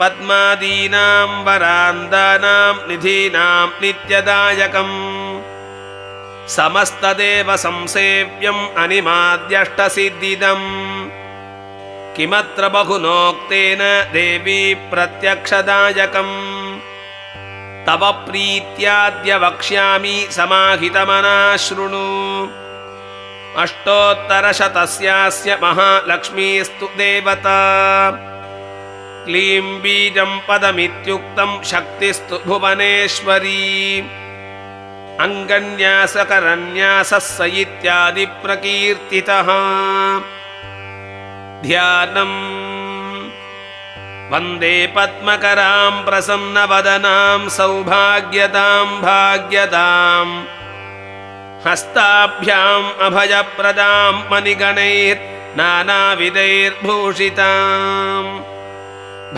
पद्मादीनां वरान्दानां निधीनां नित्यदायकम् समस्तदेव संसेव्यम् अनिमाद्यष्टसिद्धिदम् किमत्र बहुनोक्तेन देवी प्रत्यक्षदायकम् तव प्रीत्याद्य वक्ष्यामि समाहितमनः शृणु अष्टोत्तरशतस्यास्य महालक्ष्मीस्तु देवता क्लीं बीजं पदमित्युक्तं शक्तिस्तु भुवनेश्वरी अङ्गन्यासकरन्यासः स इत्यादि प्रकीर्तितः ध्यानम् वन्दे पद्मकरां प्रसन्नवदनां सौभाग्यदां भाग्यदां हस्ताभ्याम् अभयप्रदां मणिगणैर्नानाविधैर्भूषिताम्